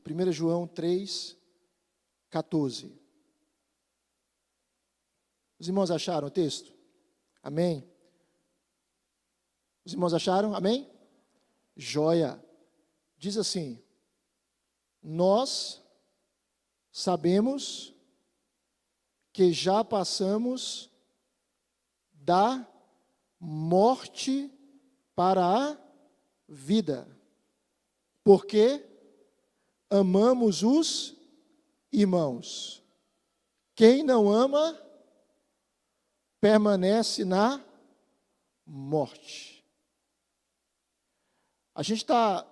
1 João 3:14. Os irmãos acharam o texto? Amém? Os irmãos acharam? Amém? Joia. Diz assim: nós sabemos que já passamos da morte para a vida, porque amamos os irmãos. Quem não ama, permanece na morte. A gente está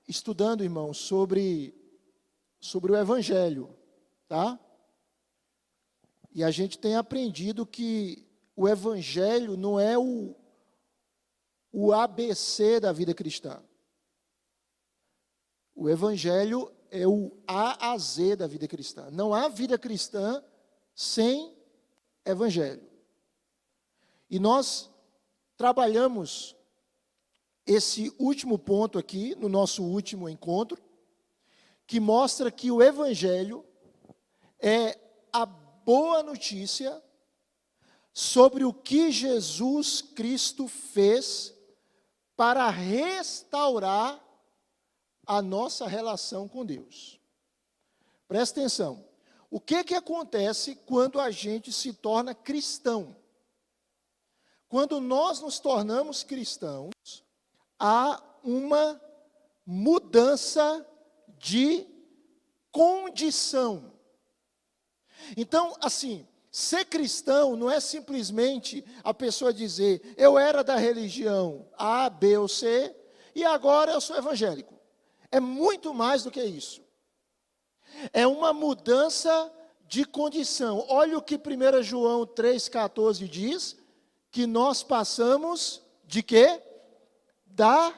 estudando, irmãos, sobre o Evangelho, tá? E a gente tem aprendido que o Evangelho não é o ABC da vida cristã. O Evangelho é o A a Z da vida cristã. Não há vida cristã sem Evangelho. E nós trabalhamos esse último ponto aqui, no nosso último encontro, que mostra que o Evangelho é a boa notícia sobre o que Jesus Cristo fez para restaurar a nossa relação com Deus. Presta atenção. O que acontece quando a gente se torna cristão? Quando nós nos tornamos cristãos, há uma mudança de condição. Então, assim, ser cristão não é simplesmente a pessoa dizer, eu era da religião A, B ou C, e agora eu sou evangélico. É muito mais do que isso. É uma mudança de condição. Olha o que 1 João 3,14 diz, que nós passamos de quê? Da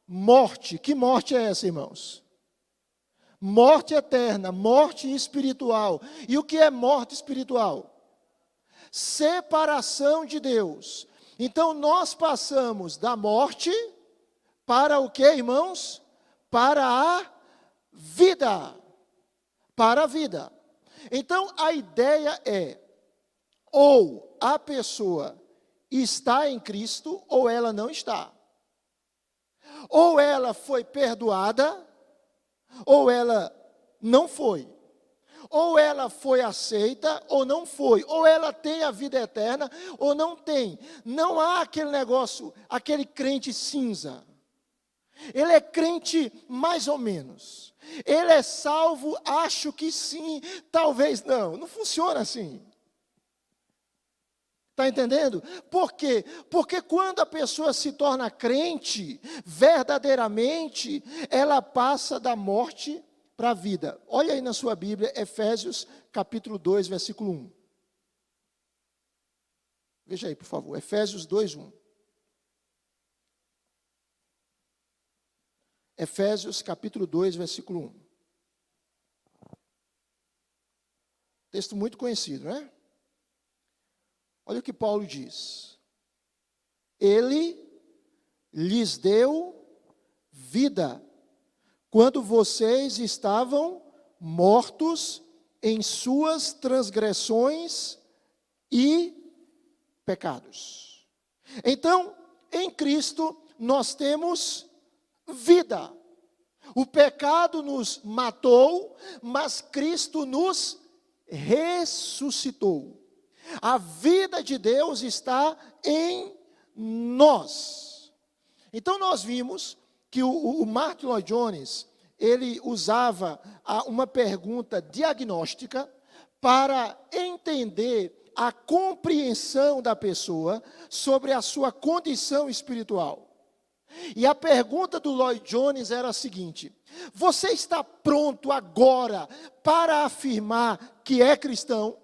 morte. Que morte é essa, irmãos? Morte eterna, morte espiritual. E o que é morte espiritual? Separação de Deus. Então nós passamos da morte para o que, irmãos? Para a vida. Para a vida. Então a ideia é, ou a pessoa está em Cristo, ou ela não está. Ou ela foi perdoada, ou ela não foi. Ou ela foi aceita, ou não foi. Ou ela tem a vida eterna, ou não tem. Não há aquele negócio, aquele crente cinza. Ele é crente mais ou menos. Ele é salvo, acho que sim, talvez não. Não funciona assim. Está entendendo? Por quê? Porque quando a pessoa se torna crente, verdadeiramente, ela passa da morte para a vida. Olha aí na sua Bíblia, Efésios capítulo 2, versículo 1. Veja aí, por favor, Efésios 2, 1. Efésios capítulo 2, versículo 1. Texto muito conhecido, não é? Olha o que Paulo diz. Ele lhes deu vida quando vocês estavam mortos em suas transgressões e pecados. Então, em Cristo, nós temos vida. O pecado nos matou, mas Cristo nos ressuscitou. A vida de Deus está em nós. Então nós vimos que o Martin Lloyd Jones, ele usava uma pergunta diagnóstica para entender a compreensão da pessoa sobre a sua condição espiritual. E a pergunta do Lloyd Jones era a seguinte: você está pronto agora para afirmar que é cristão?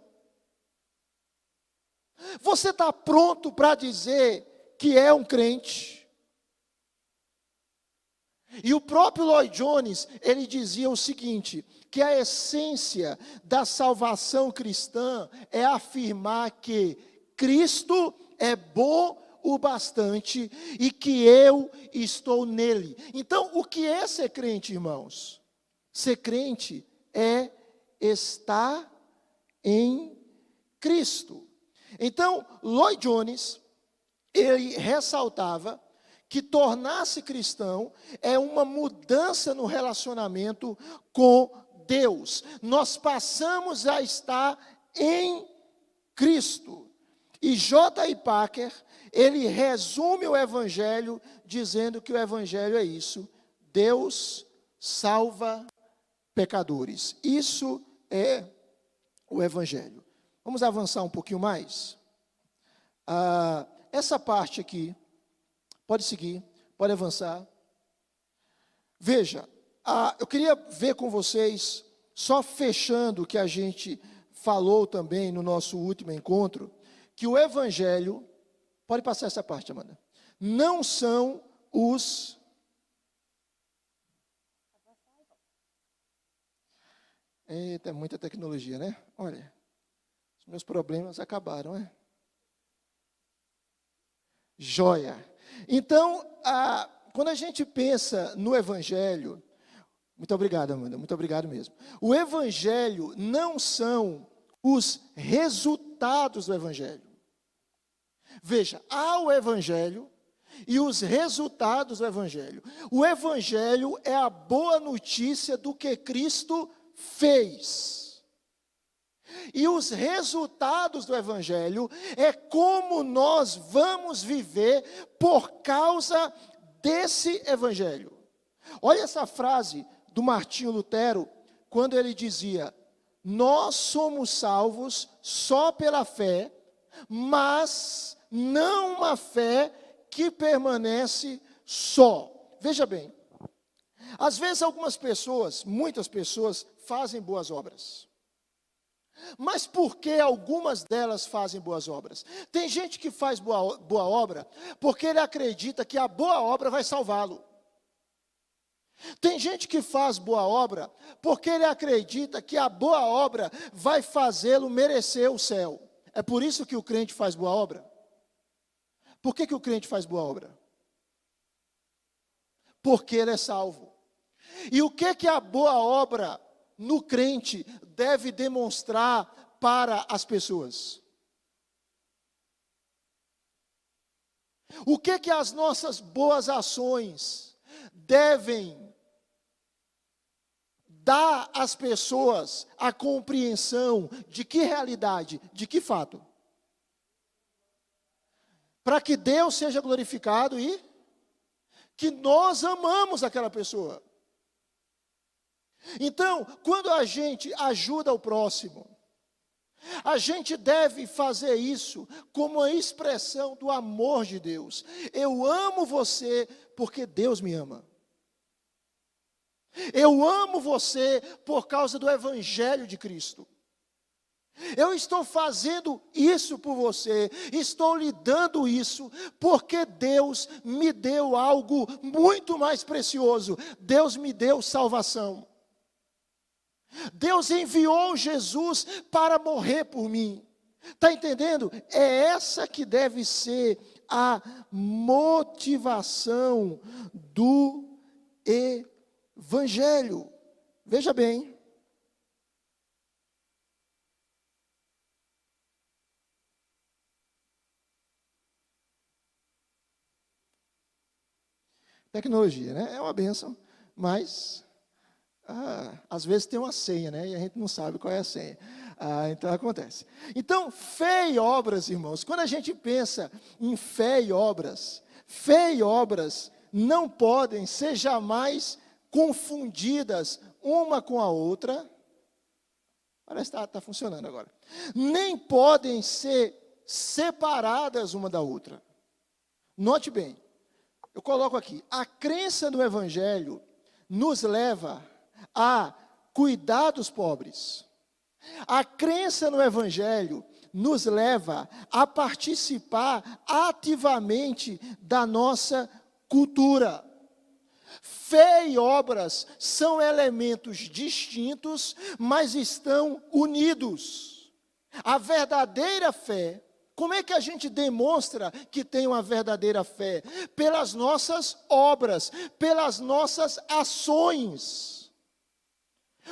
Você está pronto para dizer que é um crente? E o próprio Lloyd Jones, ele dizia o seguinte, que a essência da salvação cristã é afirmar que Cristo é bom o bastante e que eu estou nele. Então, o que é ser crente, irmãos? Ser crente é estar em Cristo. Então, Lloyd Jones, ele ressaltava que tornar-se cristão é uma mudança no relacionamento com Deus. Nós passamos a estar em Cristo. E J.I. Packer, ele resume o Evangelho dizendo que o Evangelho é isso: Deus salva pecadores. Isso é o Evangelho. Vamos avançar um pouquinho mais? Essa parte aqui, pode seguir, pode avançar. Veja, eu queria ver com vocês, só fechando o que a gente falou também no nosso último encontro, que o Evangelho, pode passar essa parte, Amanda, não são os... Eita, é muita tecnologia, né? Olha, os meus problemas acabaram, né? Joia. Então, quando a gente pensa no Evangelho, muito obrigado, Amanda, muito obrigado mesmo. O Evangelho não são os resultados do Evangelho. Veja, há o Evangelho e os resultados do Evangelho. O Evangelho é a boa notícia do que Cristo fez. E os resultados do Evangelho é como nós vamos viver por causa desse Evangelho. Olha essa frase do Martinho Lutero, quando ele dizia: nós somos salvos só pela fé, mas não uma fé que permanece só. Veja bem, às vezes algumas pessoas, muitas pessoas, fazem boas obras. Mas por que algumas delas fazem boas obras? Tem gente que faz boa obra porque ele acredita que a boa obra vai salvá-lo. Tem gente que faz boa obra porque ele acredita que a boa obra vai fazê-lo merecer o céu. É por isso que o crente faz boa obra. Por que o crente faz boa obra? Porque ele é salvo. E o que a boa obra no crente deve demonstrar para as pessoas? O que as nossas boas ações devem dar às pessoas a compreensão de que realidade, de que fato? Para que Deus seja glorificado e que nós amamos aquela pessoa. Então, quando a gente ajuda o próximo, a gente deve fazer isso como uma expressão do amor de Deus. Eu amo você porque Deus me ama. Eu amo você por causa do Evangelho de Cristo. Eu estou fazendo isso por você, estou lhe dando isso, porque Deus me deu algo muito mais precioso. Deus me deu salvação. Deus enviou Jesus para morrer por mim. Está entendendo? É essa que deve ser a motivação do Evangelho. Veja bem. Tecnologia, né? É uma bênção, mas às vezes tem uma senha, né? E a gente não sabe qual é a senha. Então acontece. Então, fé e obras, irmãos, quando a gente pensa em fé e obras não podem ser jamais confundidas uma com a outra. Parece que está funcionando agora. Nem podem ser separadas uma da outra. Note bem, eu coloco aqui, a crença no Evangelho nos leva a cuidar dos pobres. A crença no Evangelho nos leva a participar ativamente da nossa cultura. Fé e obras são elementos distintos, mas estão unidos. A verdadeira fé, como é que a gente demonstra que tem uma verdadeira fé? Pelas nossas obras, pelas nossas ações.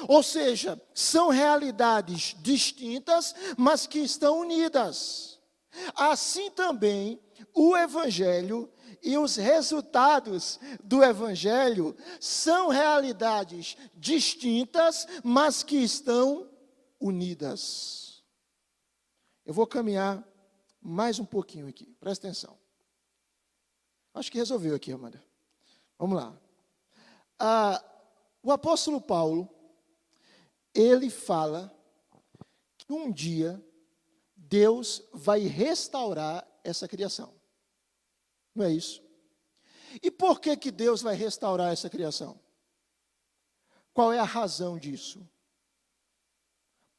Ou seja, são realidades distintas, mas que estão unidas. Assim também, o Evangelho e os resultados do Evangelho são realidades distintas, mas que estão unidas. Eu vou caminhar mais um pouquinho aqui, presta atenção. Acho que resolveu aqui, Amanda. Vamos lá. O apóstolo Paulo, ele fala que um dia Deus vai restaurar essa criação. Não é isso? E por que que Deus vai restaurar essa criação? Qual é a razão disso?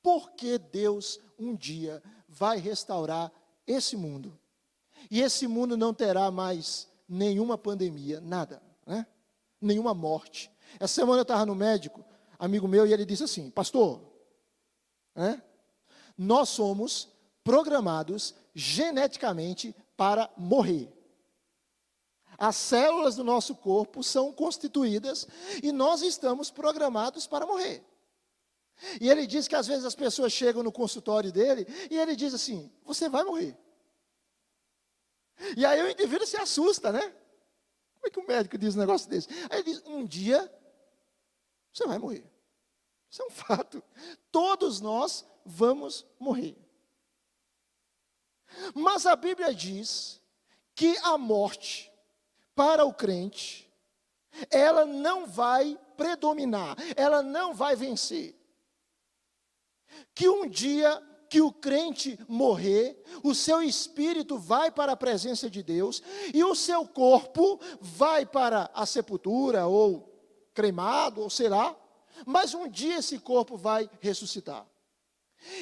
Por que Deus um dia vai restaurar esse mundo? E esse mundo não terá mais nenhuma pandemia, nada, né? Nenhuma morte. Essa semana eu estava no médico, amigo meu, e ele disse assim: pastor, né? Nós somos programados geneticamente para morrer. As células do nosso corpo são constituídas e nós estamos programados para morrer. E ele diz que às vezes as pessoas chegam no consultório dele e ele diz assim: você vai morrer. E aí o indivíduo se assusta, né? Como é que o médico diz um negócio desse? Aí ele diz: um dia você vai morrer. Isso é um fato. Todos nós vamos morrer. Mas a Bíblia diz que a morte, para o crente, ela não vai predominar, ela não vai vencer. Que um dia que o crente morrer, o seu espírito vai para a presença de Deus e o seu corpo vai para a sepultura ou cremado, ou sei lá, mas um dia esse corpo vai ressuscitar.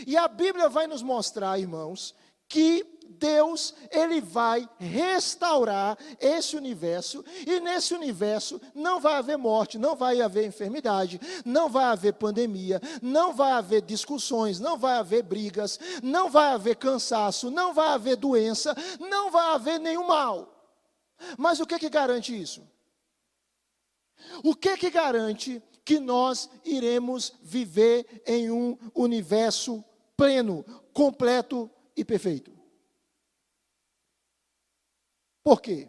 E a Bíblia vai nos mostrar, irmãos, que Deus, ele vai restaurar esse universo, e nesse universo não vai haver morte, não vai haver enfermidade, não vai haver pandemia, não vai haver discussões, não vai haver brigas, não vai haver cansaço, não vai haver doença, não vai haver nenhum mal. Mas o que garante isso? O que garante que nós iremos viver em um universo pleno, completo e perfeito? Por quê?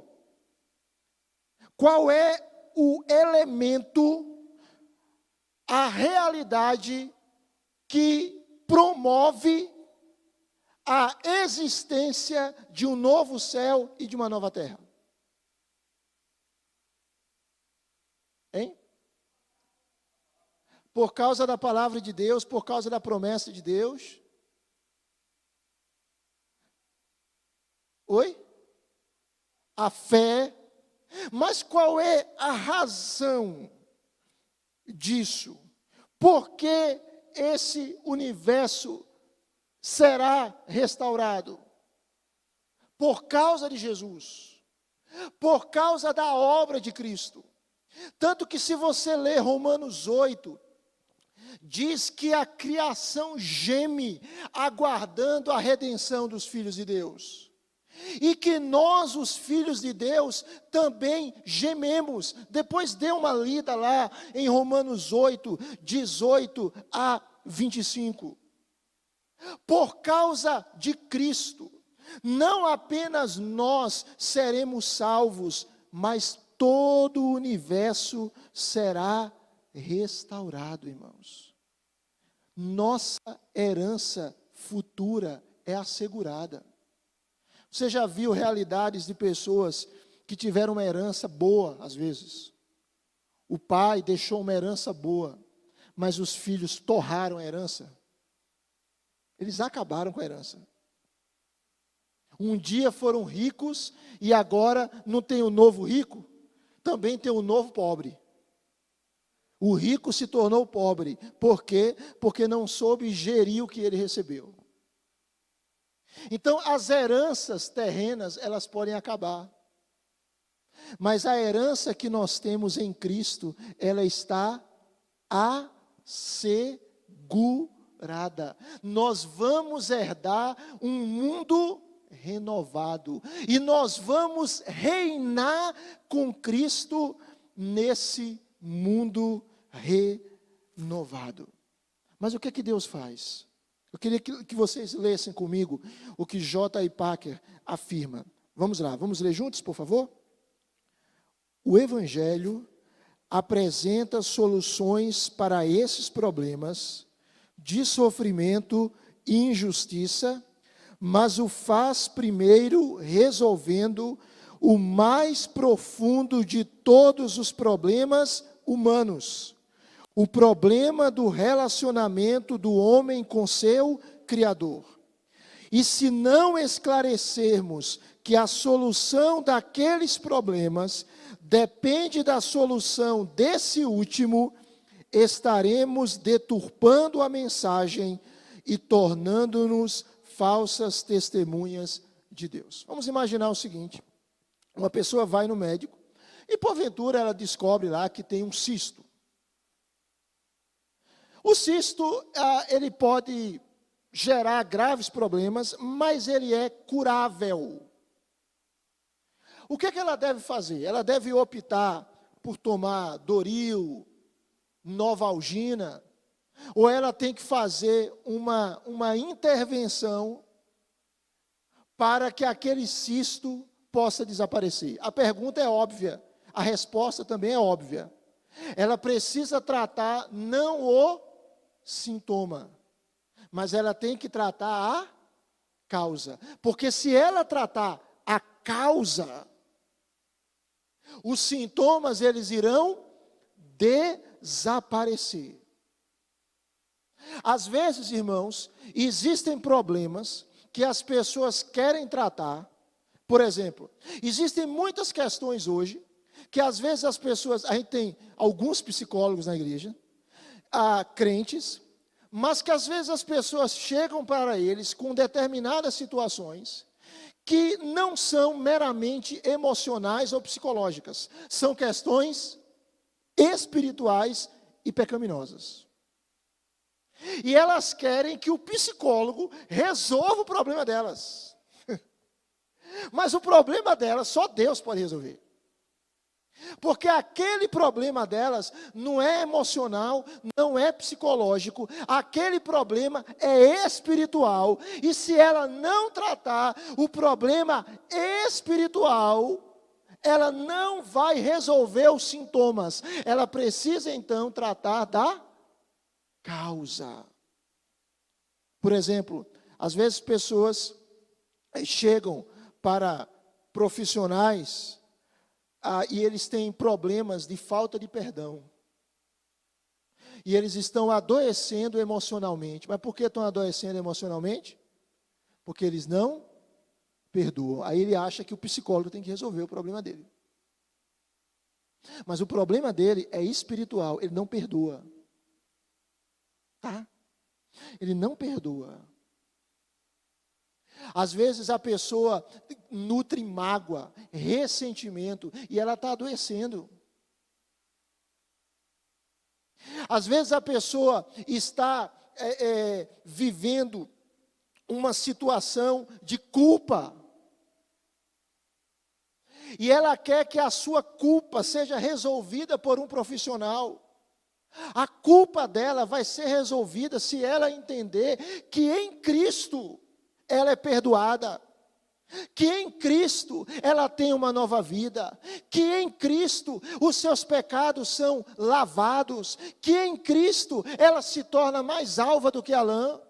Qual é o elemento, a realidade que promove a existência de um novo céu e de uma nova terra? Hein? Por causa da palavra de Deus, por causa da promessa de Deus. Oi? A fé. Mas qual é a razão disso? Por que esse universo será restaurado? Por causa de Jesus. Por causa da obra de Cristo. Tanto que se você ler Romanos 8, diz que a criação geme, aguardando a redenção dos filhos de Deus. E que nós, os filhos de Deus, também gememos. Depois dê uma lida lá em Romanos 8, 18 a 25. Por causa de Cristo, não apenas nós seremos salvos, mas todo o universo será restaurado, irmãos. Nossa herança futura é assegurada. Você já viu realidades de pessoas que tiveram uma herança boa, às vezes? O pai deixou uma herança boa, mas os filhos torraram a herança. Eles acabaram com a herança. Um dia foram ricos e agora não tem o novo rico, também tem o novo pobre. O rico se tornou pobre. Por quê? Porque não soube gerir o que ele recebeu. Então, as heranças terrenas, elas podem acabar. Mas a herança que nós temos em Cristo, ela está assegurada. Nós vamos herdar um mundo renovado. E nós vamos reinar com Cristo nesse mundo renovado. Mas o que é que Deus faz? Eu queria que vocês lessem comigo o que J.I. Packer afirma. Vamos lá, vamos ler juntos, por favor? O Evangelho apresenta soluções para esses problemas de sofrimento e injustiça, mas o faz primeiro resolvendo o mais profundo de todos os problemas humanos, o problema do relacionamento do homem com seu Criador. E se não esclarecermos que a solução daqueles problemas depende da solução desse último, estaremos deturpando a mensagem e tornando-nos falsas testemunhas de Deus. Vamos imaginar o seguinte: uma pessoa vai no médico e porventura ela descobre lá que tem um cisto. O cisto, ele pode gerar graves problemas, mas ele é curável. O que ela deve fazer? Ela deve optar por tomar Doril, Novalgina, ou ela tem que fazer uma intervenção para que aquele cisto possa desaparecer? A pergunta é óbvia, a resposta também é óbvia. Ela precisa tratar não o sintoma, mas ela tem que tratar a causa. Porque se ela tratar a causa, os sintomas eles irão desaparecer. Às vezes, irmãos, existem problemas que as pessoas querem tratar. Por exemplo, existem muitas questões hoje que às vezes as pessoas, a gente tem alguns psicólogos na igreja, crentes, mas que às vezes as pessoas chegam para eles com determinadas situações que não são meramente emocionais ou psicológicas, são questões espirituais e pecaminosas. E elas querem que o psicólogo resolva o problema delas. Mas o problema delas só Deus pode resolver. Porque aquele problema delas não é emocional, não é psicológico, aquele problema é espiritual. E se ela não tratar o problema espiritual, ela não vai resolver os sintomas. Ela precisa então tratar da causa. Por exemplo, às vezes pessoas chegam para profissionais e eles têm problemas de falta de perdão. E eles estão adoecendo emocionalmente. Mas por que estão adoecendo emocionalmente? Porque eles não perdoam. Aí ele acha que o psicólogo tem que resolver o problema dele. Mas o problema dele é espiritual, ele não perdoa. Tá? Ele não perdoa. Às vezes a pessoa nutre mágoa, ressentimento, e ela está adoecendo. Às vezes a pessoa está vivendo uma situação de culpa. E ela quer que a sua culpa seja resolvida por um profissional. A culpa dela vai ser resolvida se ela entender que em Cristo ela é perdoada, que em Cristo ela tem uma nova vida, que em Cristo os seus pecados são lavados, que em Cristo ela se torna mais alva do que a lã.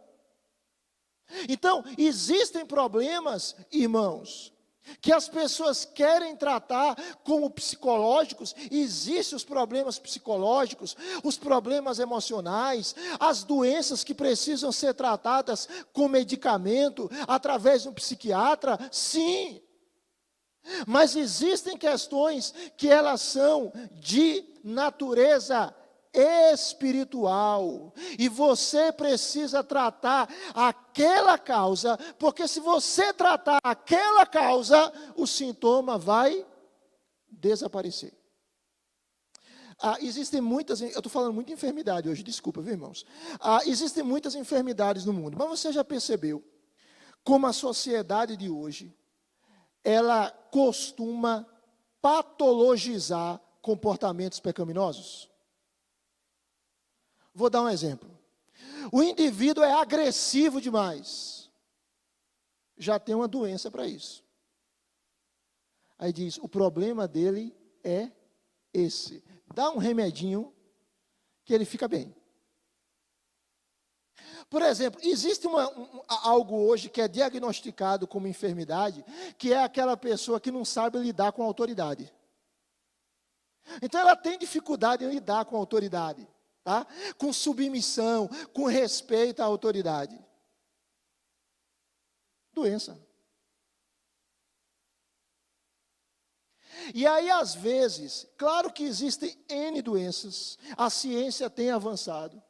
Então, existem problemas, irmãos, que as pessoas querem tratar como psicológicos. Existem os problemas psicológicos, os problemas emocionais, as doenças que precisam ser tratadas com medicamento, através de um psiquiatra, sim. Mas existem questões que elas são de natureza espiritual, e você precisa tratar aquela causa, porque se você tratar aquela causa, o sintoma vai desaparecer. Existem muitas, eu estou falando muito de enfermidade hoje, desculpa, viu, irmãos? Existem muitas enfermidades no mundo, mas você já percebeu como a sociedade de hoje, ela costuma patologizar comportamentos pecaminosos? Vou dar um exemplo. O indivíduo é agressivo demais. Já tem uma doença para isso. Aí diz, o problema dele é esse. Dá um remedinho que ele fica bem. Por exemplo, existe algo hoje que é diagnosticado como enfermidade, que é aquela pessoa que não sabe lidar com a autoridade. Então ela tem dificuldade em lidar com a autoridade, tá? Com submissão, com respeito à autoridade. Doença. E aí, às vezes, claro que existem N doenças, a ciência tem avançado,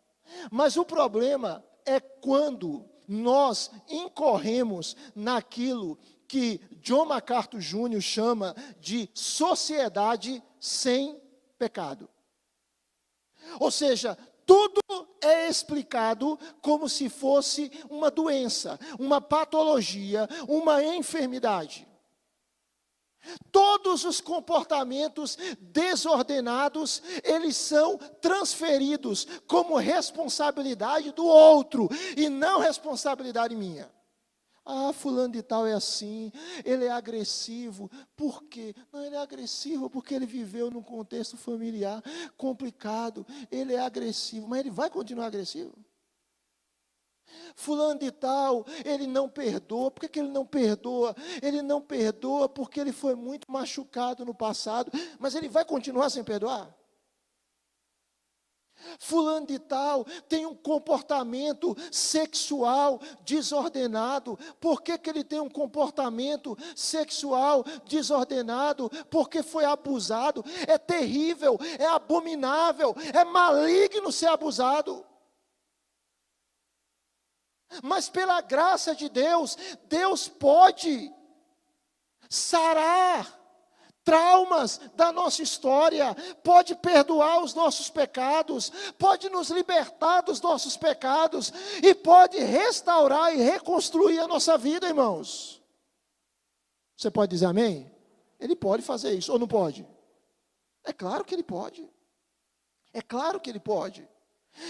mas o problema é quando nós incorremos naquilo que John MacArthur Jr. chama de sociedade sem pecado. Ou seja, tudo é explicado como se fosse uma doença, uma patologia, uma enfermidade. Todos os comportamentos desordenados, eles são transferidos como responsabilidade do outro e não responsabilidade minha. Ah, fulano de tal é assim, ele é agressivo. Por quê? Não, ele é agressivo porque ele viveu num contexto familiar complicado. Ele é agressivo, mas ele vai continuar agressivo? Fulano de tal, ele não perdoa. Por que ele não perdoa? Ele não perdoa porque ele foi muito machucado no passado, mas ele vai continuar sem perdoar? Fulano de tal tem um comportamento sexual desordenado. Por que ele tem um comportamento sexual desordenado? Porque foi abusado. É terrível, é abominável, é maligno ser abusado. Mas pela graça de Deus, Deus pode sarar traumas da nossa história, pode perdoar os nossos pecados, pode nos libertar dos nossos pecados e pode restaurar e reconstruir a nossa vida, irmãos. Você pode dizer amém? Ele pode fazer isso, ou não pode? É claro que ele pode. É claro que ele pode.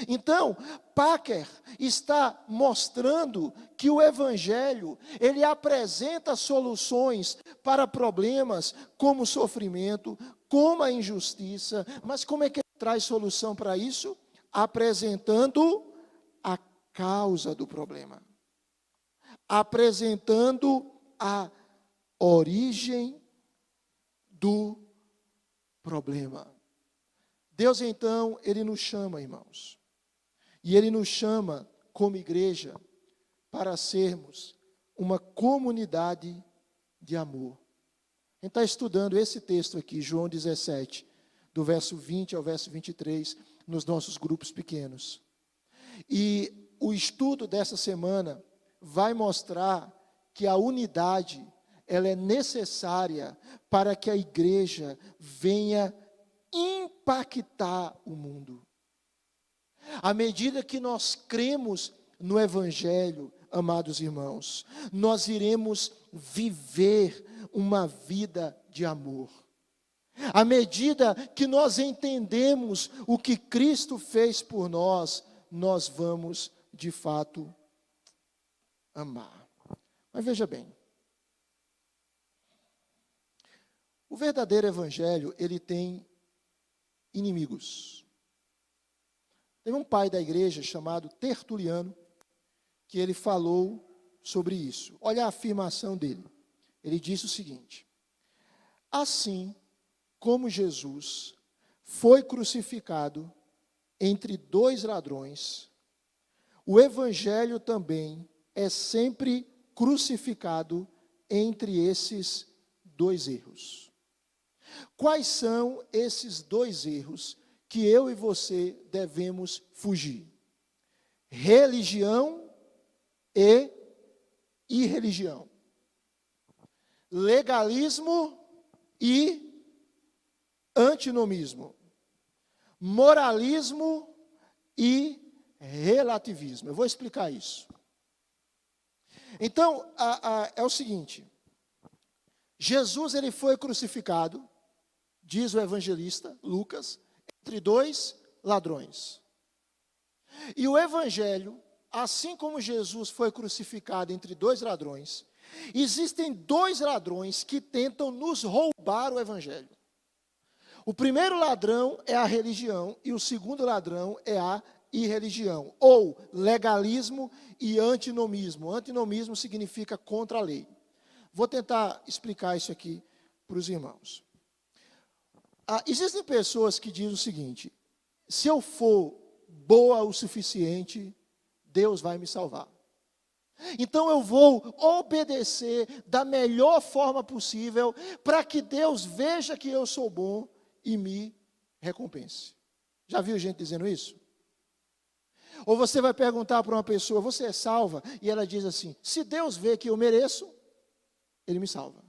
Então, Packer está mostrando que o Evangelho, ele apresenta soluções para problemas como o sofrimento, como a injustiça, mas como é que ele traz solução para isso? Apresentando a causa do problema, apresentando a origem do problema. Deus, então, Ele nos chama, irmãos, e Ele nos chama, como igreja, para sermos uma comunidade de amor. A gente está estudando esse texto aqui, João 17, do verso 20 ao verso 23, nos nossos grupos pequenos. E o estudo dessa semana vai mostrar que a unidade, ela é necessária para que a igreja venha impactar o mundo. À medida que nós cremos no Evangelho, amados irmãos, nós iremos viver uma vida de amor. À medida que nós entendemos o que Cristo fez por nós, nós vamos, de fato, amar. Mas veja bem, o verdadeiro Evangelho, ele tem inimigos. Teve um pai da igreja chamado Tertuliano, que ele falou sobre isso. Olha a afirmação dele. Ele disse o seguinte: assim como Jesus foi crucificado entre dois ladrões, o Evangelho também é sempre crucificado entre esses dois erros. Quais são esses dois erros que eu e você devemos fugir? Religião e irreligião. Legalismo e antinomismo. Moralismo e relativismo. Eu vou explicar isso. Então, é o seguinte: Jesus, ele foi crucificado, diz o evangelista Lucas, entre dois ladrões. E o evangelho, assim como Jesus foi crucificado entre dois ladrões, existem dois ladrões que tentam nos roubar o evangelho. O primeiro ladrão é a religião e o segundo ladrão é a irreligião, ou legalismo e antinomismo. Antinomismo significa contra a lei. Vou tentar explicar isso aqui para os irmãos. Existem pessoas que dizem o seguinte: se eu for boa o suficiente, Deus vai me salvar. Então eu vou obedecer da melhor forma possível para que Deus veja que eu sou bom e me recompense. Já viu gente dizendo isso? Ou você vai perguntar para uma pessoa: você é salva? E ela diz assim: se Deus vê que eu mereço, Ele me salva.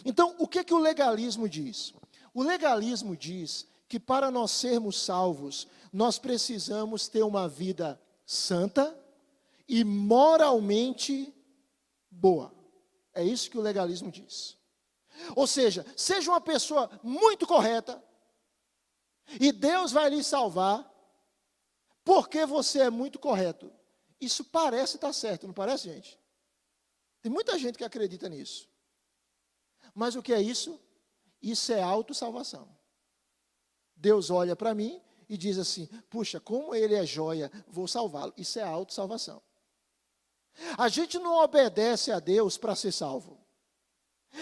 Então, o que o legalismo diz? O legalismo diz que para nós sermos salvos, nós precisamos ter uma vida santa e moralmente boa. É isso que o legalismo diz. Ou seja uma pessoa muito correta, e Deus vai lhe salvar, porque você é muito correto. Isso parece estar certo, não parece, gente? Tem muita gente que acredita nisso. Mas o que é isso? Isso é autossalvação. Deus olha para mim e diz assim: puxa, como ele é joia, vou salvá-lo. Isso é autossalvação. A gente não obedece a Deus para ser salvo.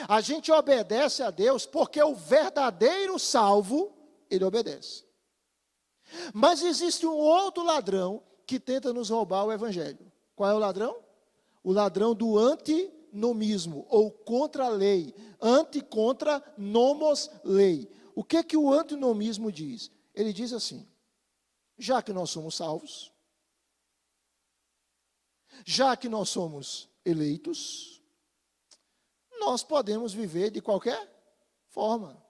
A gente obedece a Deus porque o verdadeiro salvo, ele obedece. Mas existe um outro ladrão que tenta nos roubar o evangelho. Qual é o ladrão? O ladrão do antinomismo, ou contra a lei. Contra nomos lei. O que o antinomismo diz? Ele diz assim: já que nós somos salvos, já que nós somos eleitos, nós podemos viver de qualquer forma.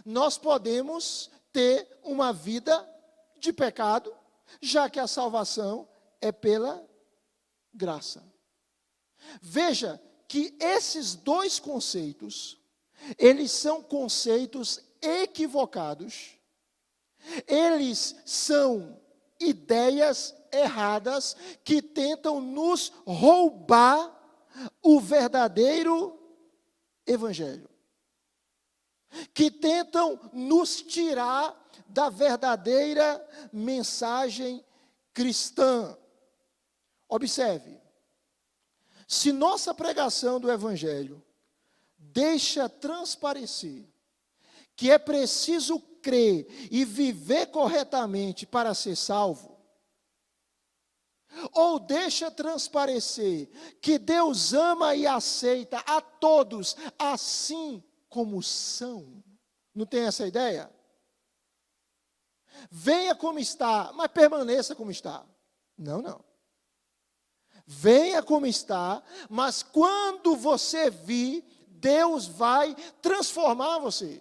Nós podemos ter uma vida de pecado, já que a salvação é pela graça. Veja que esses dois conceitos, eles são conceitos equivocados, eles são ideias erradas que tentam nos roubar o verdadeiro evangelho, que tentam nos tirar da verdadeira mensagem cristã. Observe, se nossa pregação do evangelho deixa transparecer que é preciso crer e viver corretamente para ser salvo, ou deixa transparecer que Deus ama e aceita a todos assim como são, não tem essa ideia? Venha como está, mas permaneça como está. Não. Venha como está, mas quando você vir, Deus vai transformar você.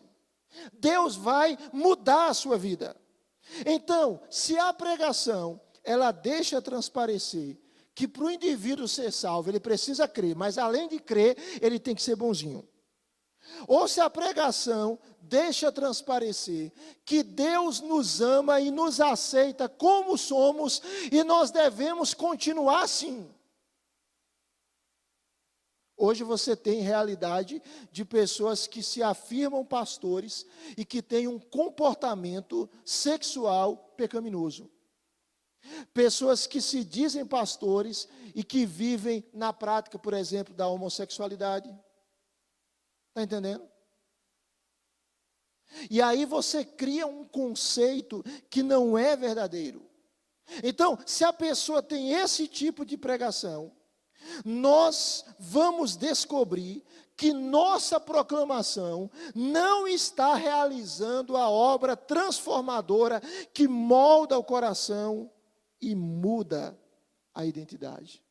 Deus vai mudar a sua vida. Então, se a pregação, ela deixa transparecer que para o indivíduo ser salvo, ele precisa crer, mas além de crer, ele tem que ser bonzinho. Ou se a pregação deixa transparecer que Deus nos ama e nos aceita como somos, e nós devemos continuar assim. Hoje você tem realidade de pessoas que se afirmam pastores e que têm um comportamento sexual pecaminoso. Pessoas que se dizem pastores e que vivem na prática, por exemplo, da homossexualidade. Está entendendo? E aí você cria um conceito que não é verdadeiro. Então, se a pessoa tem esse tipo de pregação, nós vamos descobrir que nossa proclamação não está realizando a obra transformadora que molda o coração e muda a identidade.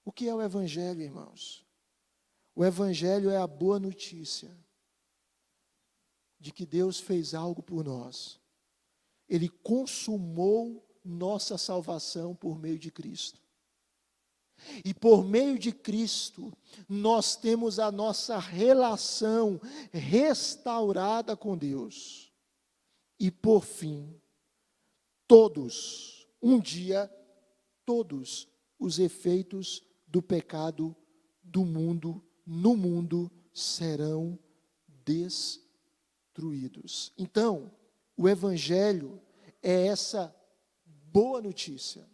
O que é o evangelho, irmãos? O evangelho é a boa notícia de que Deus fez algo por nós. Ele consumou nossa salvação por meio de Cristo. E por meio de Cristo, nós temos a nossa relação restaurada com Deus. E por fim, todos, um dia, todos os efeitos do pecado do mundo, no mundo, serão destruídos. Então, o Evangelho é essa boa notícia.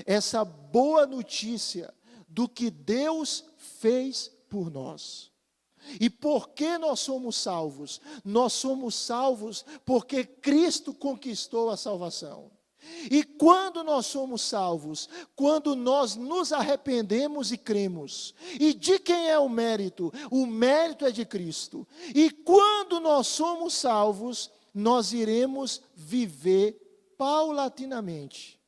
Essa boa notícia do que Deus fez por nós. E por que nós somos salvos? Nós somos salvos porque Cristo conquistou a salvação. E quando nós somos salvos? Quando nós nos arrependemos e cremos. E de quem é o mérito? O mérito é de Cristo. E quando nós somos salvos, nós iremos viver paulatinamente.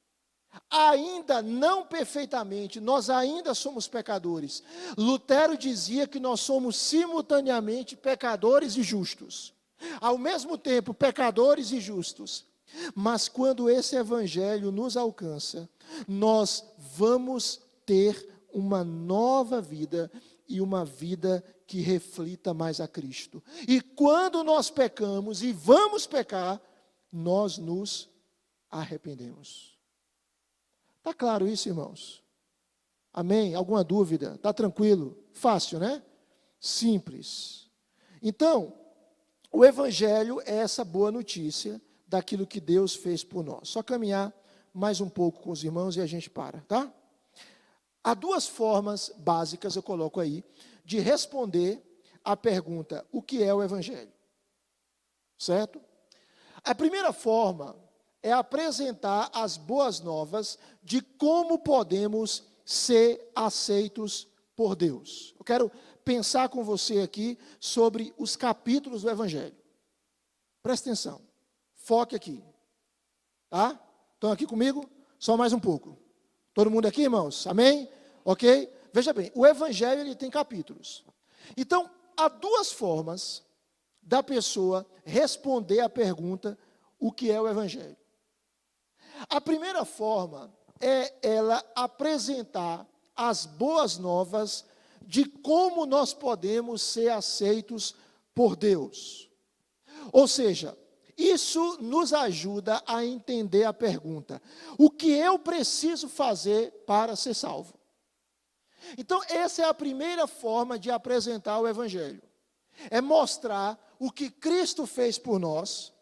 Ainda não perfeitamente, nós ainda somos pecadores. Lutero dizia que nós somos simultaneamente pecadores e justos. Ao mesmo tempo, pecadores e justos. Mas quando esse evangelho nos alcança, nós vamos ter uma nova vida e uma vida que reflita mais a Cristo. E quando nós pecamos e vamos pecar, nós nos arrependemos. Está claro isso, irmãos? Amém? Alguma dúvida? Está tranquilo? Fácil, né? Simples. Então, o Evangelho é essa boa notícia daquilo que Deus fez por nós. Só caminhar mais um pouco com os irmãos e a gente para, tá? Há duas formas básicas, eu coloco aí, de responder à pergunta, o que é o Evangelho? Certo? A primeira forma é apresentar as boas novas de como podemos ser aceitos por Deus. Eu quero pensar com você aqui sobre os capítulos do Evangelho. Presta atenção, foque aqui, tá? Estão aqui comigo? Só mais um pouco. Todo mundo aqui, irmãos? Amém? Ok? Veja bem, o Evangelho ele tem capítulos. Então, há duas formas da pessoa responder à pergunta, o que é o Evangelho? A primeira forma é ela apresentar as boas novas de como nós podemos ser aceitos por Deus. Ou seja, isso nos ajuda a entender a pergunta, o que eu preciso fazer para ser salvo? Então, essa é a primeira forma de apresentar o Evangelho. É mostrar o que Cristo fez por nós,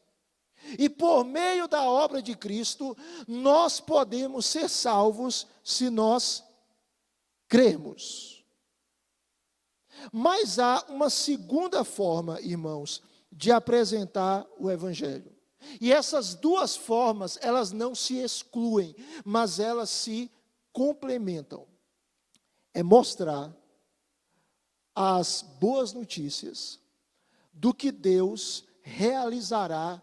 e por meio da obra de Cristo, nós podemos ser salvos se nós crermos. Mas há uma segunda forma, irmãos, de apresentar o Evangelho. E essas duas formas, elas não se excluem, mas elas se complementam. É mostrar as boas notícias do que Deus realizará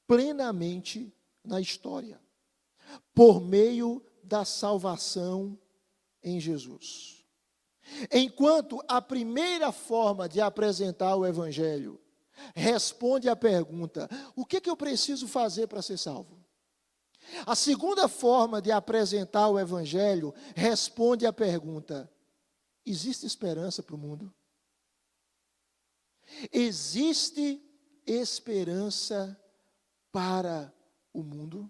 plenamente na história, por meio da salvação em Jesus. Enquanto a primeira forma de apresentar o Evangelho responde à pergunta, o que eu preciso fazer para ser salvo? A segunda forma de apresentar o Evangelho responde à pergunta, existe esperança para o mundo? Existe esperança para o mundo?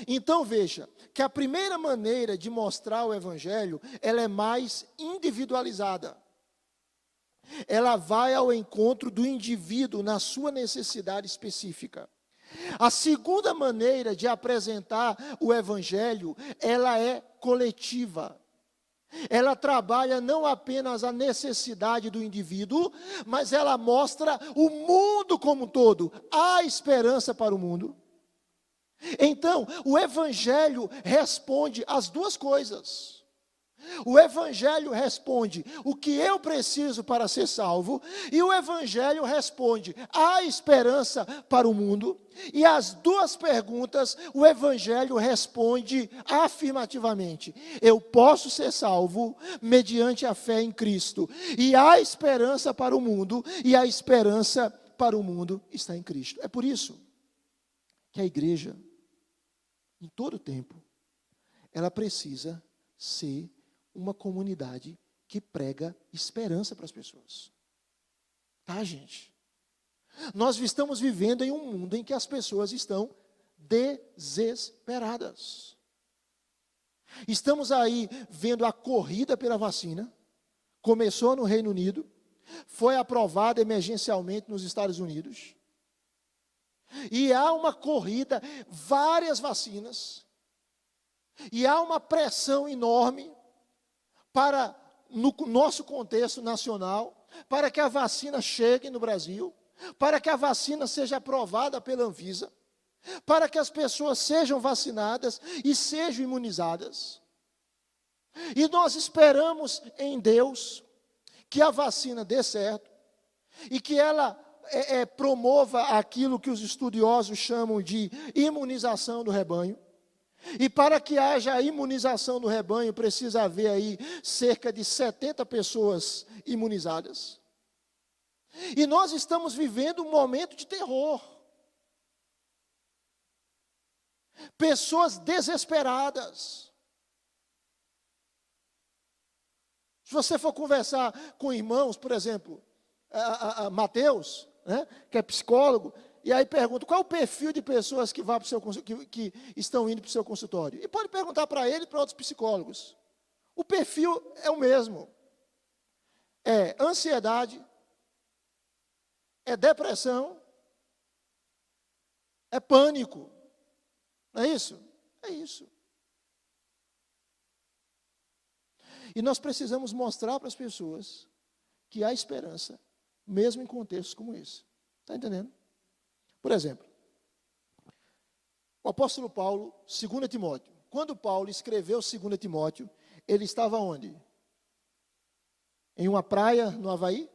Então veja, que a primeira maneira de mostrar o Evangelho, ela é mais individualizada. Ela vai ao encontro do indivíduo na sua necessidade específica. A segunda maneira de apresentar o Evangelho, ela é coletiva. Ela trabalha não apenas a necessidade do indivíduo, mas ela mostra o mundo como um todo. Há esperança para o mundo. Então, o Evangelho responde às duas coisas. O Evangelho responde o que eu preciso para ser salvo, e o Evangelho responde há esperança para o mundo, e as duas perguntas o Evangelho responde afirmativamente. Eu posso ser salvo mediante a fé em Cristo, e há esperança para o mundo, e a esperança para o mundo está em Cristo. É por isso que a igreja, em todo tempo, ela precisa ser uma comunidade que prega esperança para as pessoas. Tá, gente? Nós estamos vivendo em um mundo em que as pessoas estão desesperadas. Estamos aí vendo a corrida pela vacina. Começou no Reino Unido, foi aprovada emergencialmente nos Estados Unidos. E há uma corrida, várias vacinas. E há uma pressão enorme para, no nosso contexto nacional, para que a vacina chegue no Brasil, para que a vacina seja aprovada pela Anvisa, para que as pessoas sejam vacinadas e sejam imunizadas. E nós esperamos em Deus que a vacina dê certo e que ela promova aquilo que os estudiosos chamam de imunização do rebanho. E para que haja a imunização do rebanho, precisa haver aí cerca de 70 pessoas imunizadas. E nós estamos vivendo um momento de terror. Pessoas desesperadas. Se você for conversar com irmãos, por exemplo, Mateus, né, que é psicólogo, e aí pergunta, qual é o perfil de pessoas que estão indo para o seu consultório? E pode perguntar para ele e para outros psicólogos. O perfil é o mesmo. É ansiedade, é depressão, é pânico. Não é isso? É isso. E nós precisamos mostrar para as pessoas que há esperança, mesmo em contextos como esse. Está entendendo? Por exemplo, o apóstolo Paulo, 2 Timóteo. Quando Paulo escreveu 2 Timóteo, ele estava onde? Em uma praia no Havaí?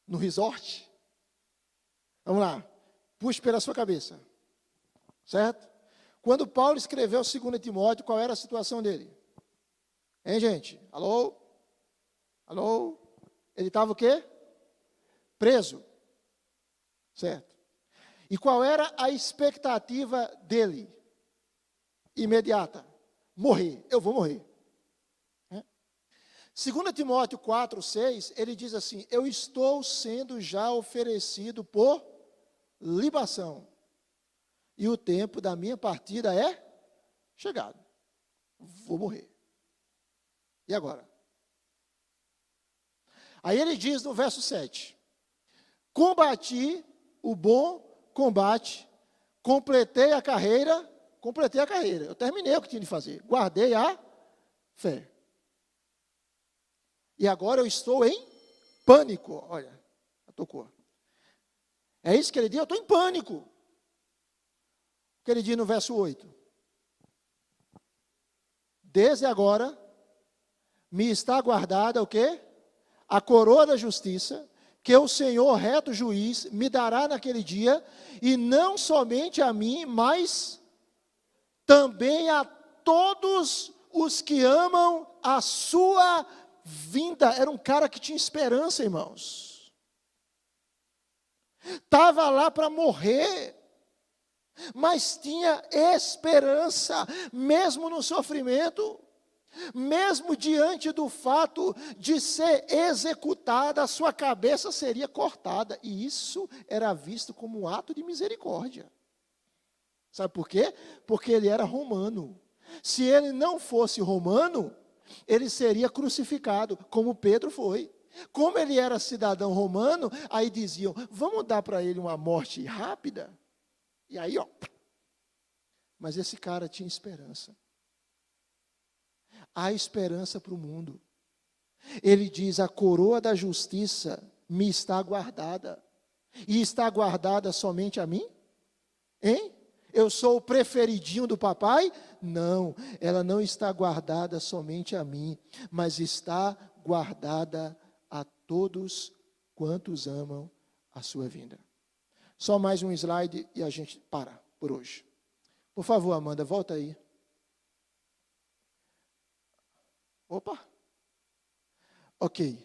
No resort? Vamos lá, puxe pela sua cabeça. Certo? Quando Paulo escreveu 2 Timóteo, qual era a situação dele? Hein, gente? Alô? Alô? Ele estava o quê? Preso. Certo? E qual era a expectativa dele? Imediata. Morrer. Eu vou morrer. 2 Timóteo 4, 6, ele diz assim, eu estou sendo já oferecido por libação. E o tempo da minha partida é chegado. Vou morrer. E agora? Aí ele diz no verso 7, combati o bom combate, completei a carreira, eu terminei o que tinha de fazer, guardei a fé. E agora eu estou em pânico, olha, tocou. É isso que ele diz, eu estou em pânico. O que ele diz no verso 8? Desde agora, me está guardada o quê? A coroa da justiça, que o Senhor reto juiz me dará naquele dia, e não somente a mim, mas também a todos os que amam a sua vinda. Era um cara que tinha esperança, irmãos. Estava lá para morrer, mas tinha esperança, mesmo no sofrimento. Mesmo diante do fato de ser executada, a sua cabeça seria cortada. E isso era visto como um ato de misericórdia. Sabe por quê? Porque ele era romano. Se ele não fosse romano, ele seria crucificado, como Pedro foi. Como ele era cidadão romano, aí diziam, vamos dar para ele uma morte rápida? E aí, ó. Mas esse cara tinha esperança. Há esperança para o mundo. Ele diz, a coroa da justiça me está guardada. E está guardada somente a mim? Hein? Eu sou o preferidinho do papai? Não, ela não está guardada somente a mim, mas está guardada a todos quantos amam a sua vinda. Só mais um slide e a gente para por hoje. Por favor, Amanda, volta aí. Opa! Ok.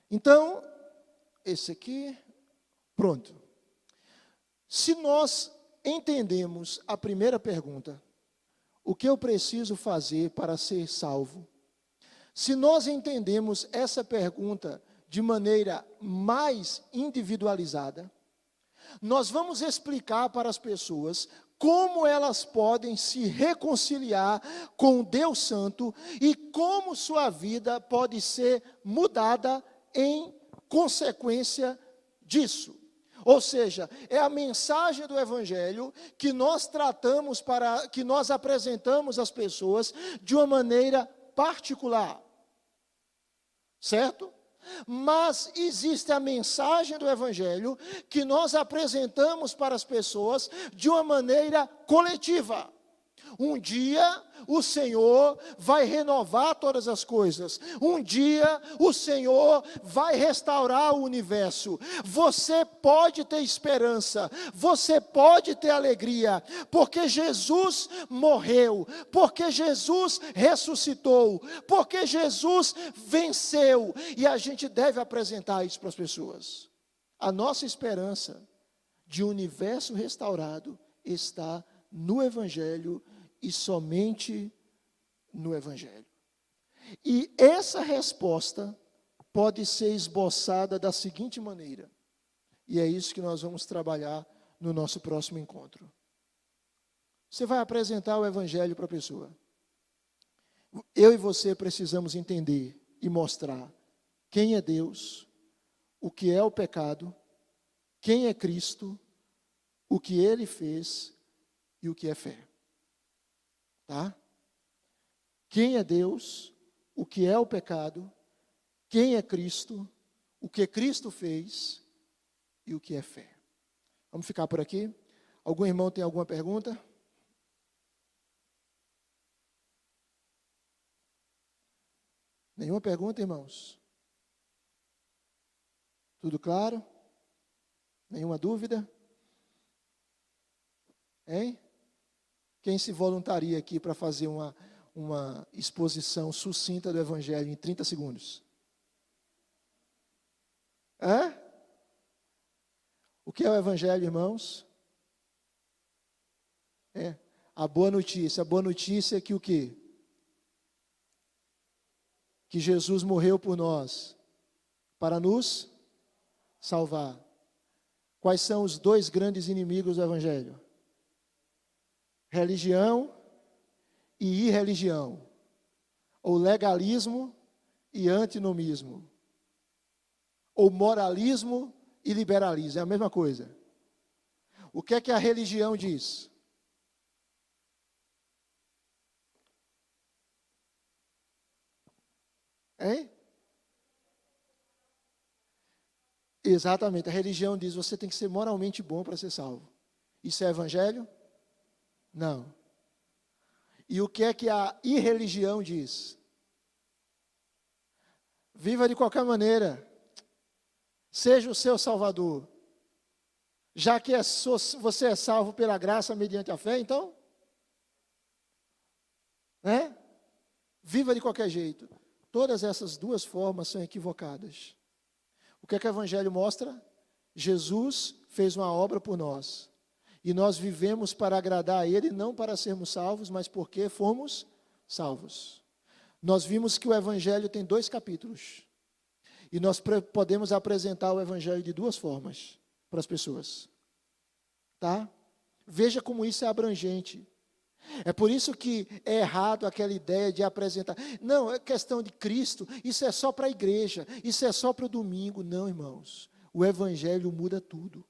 Então, esse aqui, pronto. Se nós entendemos a primeira pergunta, o que eu preciso fazer para ser salvo? Se nós entendemos essa pergunta de maneira mais individualizada, nós vamos explicar para as pessoas como elas podem se reconciliar com Deus Santo e como sua vida pode ser mudada em consequência disso. Ou seja, é a mensagem do Evangelho que nós tratamos que nós apresentamos às pessoas de uma maneira particular. Certo? Mas existe a mensagem do Evangelho que nós apresentamos para as pessoas de uma maneira coletiva. Um dia o Senhor vai renovar todas as coisas. Um dia o Senhor vai restaurar o universo. Você pode ter esperança. Você pode ter alegria. Porque Jesus morreu. Porque Jesus ressuscitou. Porque Jesus venceu. E a gente deve apresentar isso para as pessoas. A nossa esperança de um universo restaurado está no Evangelho e somente no Evangelho. E essa resposta pode ser esboçada da seguinte maneira, e é isso que nós vamos trabalhar no nosso próximo encontro. Você vai apresentar o Evangelho para a pessoa. Eu e você precisamos entender e mostrar quem é Deus, o que é o pecado, quem é Cristo, o que Ele fez e o que é fé. Tá? Quem é Deus, o que é o pecado, quem é Cristo, o que Cristo fez e o que é fé. Vamos ficar por aqui? Algum irmão tem alguma pergunta? Nenhuma pergunta, irmãos? Tudo claro? Nenhuma dúvida? Hein? Quem se voluntaria aqui para fazer uma exposição sucinta do Evangelho em 30 segundos? Hã? O que é o Evangelho, irmãos? É a boa notícia. A boa notícia é que o quê? Que Jesus morreu por nós para nos salvar. Quais são os dois grandes inimigos do Evangelho? Religião e irreligião, ou legalismo e antinomismo, ou moralismo e liberalismo, é a mesma coisa. O que é que a religião diz? Hein? Exatamente, a religião diz, você tem que ser moralmente bom para ser salvo. Isso é Evangelho? Não. E o que é que a irreligião diz? Viva de qualquer maneira. Seja o seu salvador. Já que você é salvo pela graça mediante a fé, então, né? Viva de qualquer jeito. Todas essas duas formas são equivocadas. O que é que o Evangelho mostra? Jesus fez uma obra por nós. E nós vivemos para agradar a Ele, não para sermos salvos, mas porque fomos salvos. Nós vimos que o Evangelho tem 2 capítulos. E nós podemos apresentar o Evangelho de 2 formas para as pessoas. Tá? Veja como isso é abrangente. É por isso que é errado aquela ideia de apresentar. Não, é questão de Cristo, isso é só para a igreja, isso é só para o domingo. Não, irmãos. O Evangelho muda tudo.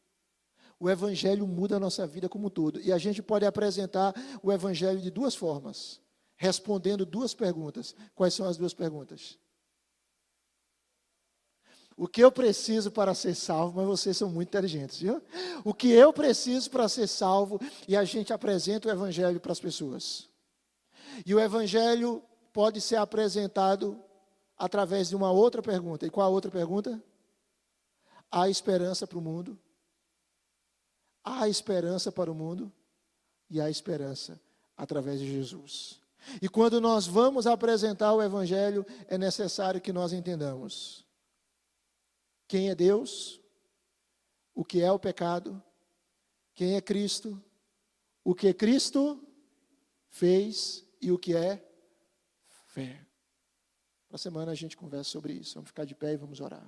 O Evangelho muda a nossa vida como um todo. E a gente pode apresentar o Evangelho de 2 formas, respondendo 2 perguntas. Quais são as 2 perguntas? O que eu preciso para ser salvo? Mas vocês são muito inteligentes, viu? O que eu preciso para ser salvo? E a gente apresenta o Evangelho para as pessoas. E o Evangelho pode ser apresentado através de uma outra pergunta. E qual a outra pergunta? Há esperança para o mundo? Há esperança para o mundo e há esperança através de Jesus. E quando nós vamos apresentar o Evangelho, é necessário que nós entendamos quem é Deus, o que é o pecado, quem é Cristo, o que Cristo fez e o que é fé. Na semana a gente conversa sobre isso. Vamos ficar de pé e vamos orar.